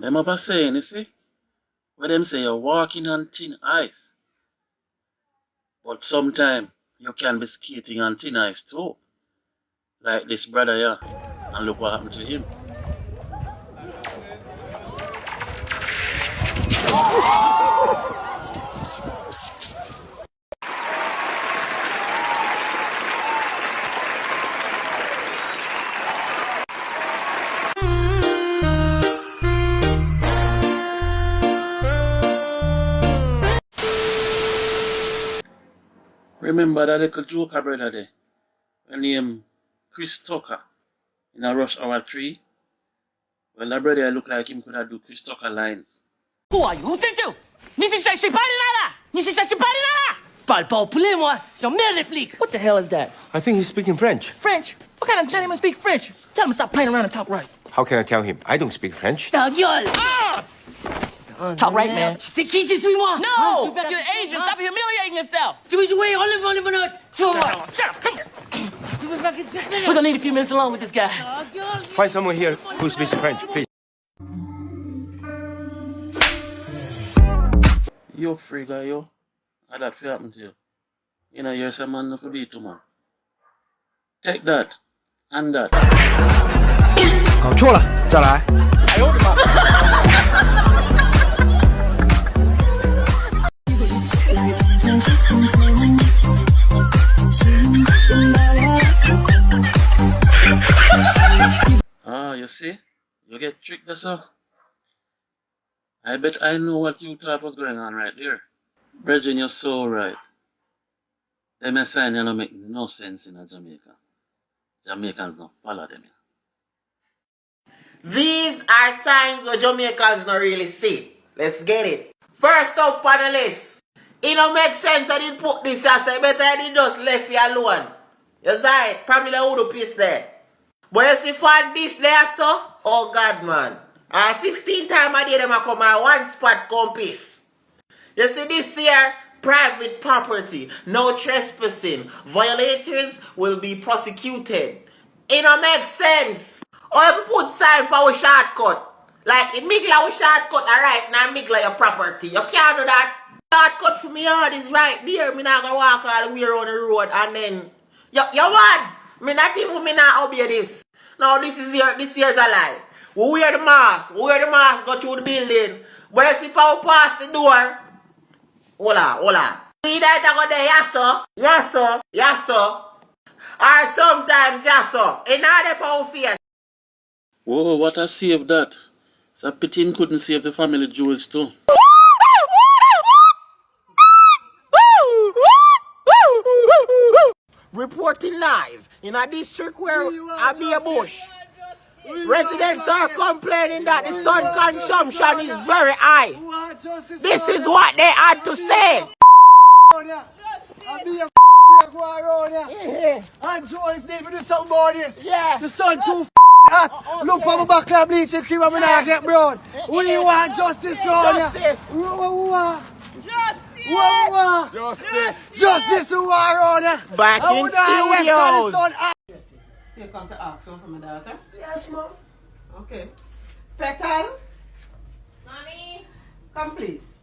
Them up a saying, you see? Where them say you're walking on thin ice. But sometime you can be skating on thin ice too. Like this brother here. And look what happened to him. Remember that little joker brother there? Named Chris Tucker in a Rush Hour 3? Well, that brother look like him could have do Chris Tucker lines. Who are you? Who sent you? 你是谁？谁把你来了？你是谁？谁把你来了？把爆不累吗？小妹的 flick. What the hell is that? I think he's speaking French. French? What kind of gentleman speak French? Tell him to stop playing around and talk right. How can I tell him? I don't speak French. Ta gueule! Ah! Talk right, man. C'est qui? Suis-moi. No! You're Asian. Stop humiliating yourself. Tu veux jouer? Enlève mon minute. Shut up. Come here. We're gonna need a few minutes alone with this guy. Find someone here who speaks French, please. Yo, free guy, yo. How that feel happen to you? You know, you're some man to be too, man. Take that. And that. 搞错了，再来。哎呦我的妈！ Ah, you see? You get tricked, sir. I bet I know what you thought was going on right there. Brethren, you're so right. Them sign don't make no sense in Jamaica. Jamaicans don't follow them. These are signs where Jamaicans don't really see. Let's get it. First up on the list. It don't make sense I didn't put this as I better I did just left you alone. You see it? Probably the wood piece there. But you see find this there, so? Oh God, man. 15 times a day them a come and one spot come piece. You see this here? Private property. No trespassing. Violators will be prosecuted. It don't make sense. Or if you put sign for our shortcut. Like if Migla our shortcut, alright, now Migla your property. You can't do that. Shortcut for me yard is right there. Me not gonna walk all the way around the road and then you what? Me not even me not obey this. Now this here's a lie. We wear the mask. Go through the building. But you see how we pass the door. Hola. See that I go there, yes sir. Or sometimes yes sir. In all the power face. Whoa, what a save that. So Pitin couldn't save the family jewels too. Reporting live in a district where I be a bush. Residents are complaining that the sun consumption is very high. This is what they had to say. And Joe is need to do something about this. Yeah. The sun too hot. Look for my back and bleaching cream and I get brown. We want justice, Sonia. Justice who are on it. Back in studios. You come to ask one for my daughter? Yes, ma'am. Okay. Petal, Mommy. come please.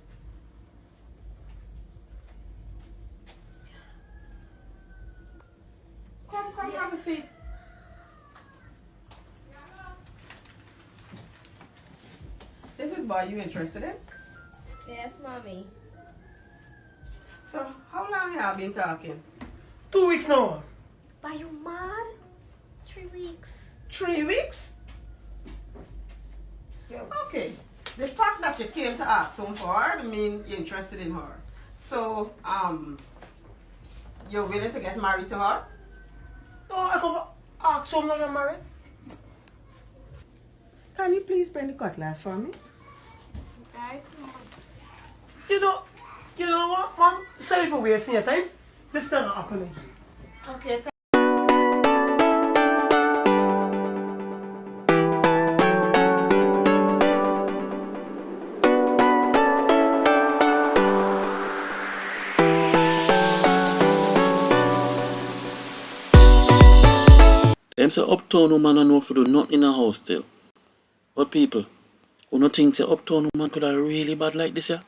Come, have a seat. This is boy you interested in? Yes, Mommy. So, how long have you been talking? 2 weeks now. Are you mad? 3 weeks. 3 weeks? Yeah. Okay. The fact that you came to ask him for her, I mean you're interested in her. So, you're willing to get married to her? No, I come ask someone you're married. Can you please bring the cutlass for me? Okay. You know what, ma'am? Sorry for wasting your time. This is not happening. Okay. Them say uptown woman don't know if you do nothing in a house still. But people, Who not think the uptown woman could have really bad like this, yeah?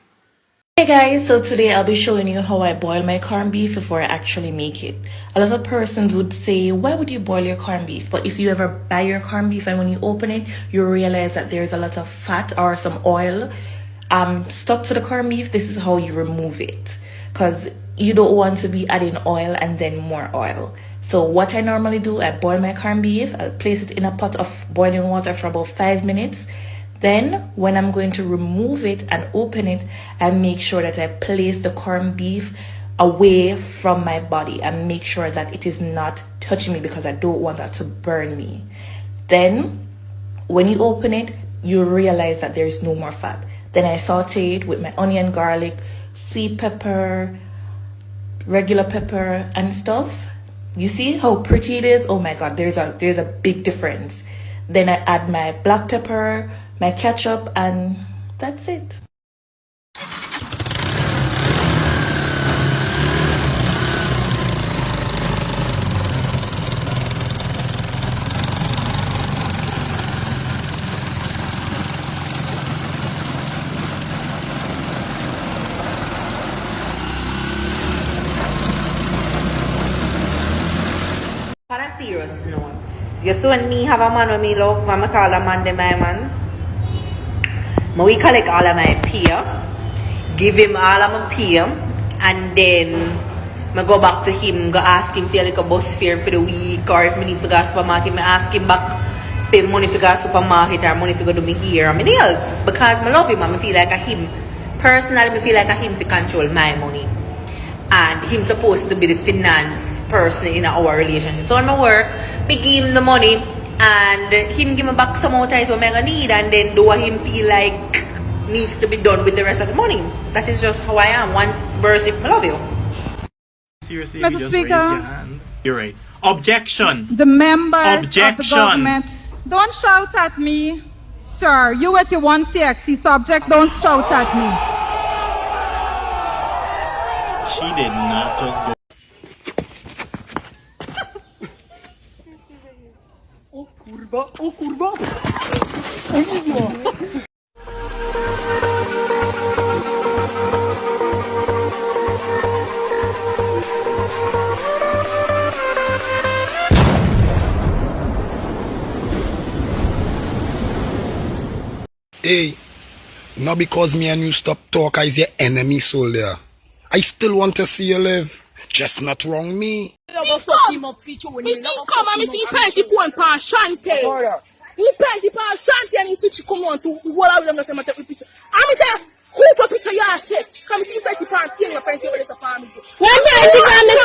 Hey guys, so today I'll be showing you how I boil my corned beef before I actually make it. A lot of persons would say, why would you boil your corned beef? But if you ever buy your corned beef and when you open it, you realize that there's a lot of fat or some oil stuck to the corned beef. This is how you remove it, because you don't want to be adding oil and then more oil. So what I normally do, I boil my corned beef, I'll place it in a pot of boiling water for about 5 minutes. Then when I'm going to remove it and open it, I make sure that I place the corned beef away from my body and make sure that it is not touching me, because I don't want that to burn me. Then when you open it, you realize that there is no more fat. Then I saute it with my onion, garlic, sweet pepper, regular pepper and stuff. You see how pretty it is? Oh my god, there's a big difference. Then I add my black pepper, my ketchup, and that's it. On a serious note, you see when me have a man with me love, and I call a man my man, we collect all of my pay, give him all of my pay, and then I go back to him, go ask him for like a bus fare for the week, or if I need to go to supermarket, I ask him back for money to go to supermarket or money to go do my hair or my nails, because I love him and I feel like a him. Personally, I feel like a him to control my money. And him supposed to be the finance person in our relationship. So when I work, me give him the money and him give me back some more time what I need, and then do what him feel like needs to be done with the rest of the money. That is just how I am. Once verse if I love you. Seriously, Mr. you just Speaker, raise your hand. You're right. Objection. The members of the Objection. government, don't shout at me. Sir, you with your 1CXC subject, don't shout at me. She did not just go. Oh kurwa, oh kurwa. Oh kurwa. Hey, not because me and you stop talk, I is your enemy, soldier. I still want to see you live. Just not wrong me. Come and see plenty phone pan Shanty. He plenty pan Shanty and he switch come on to what I will not say my picture. I say, who for picture you take? Come see plenty pan kill your plenty over this family. When you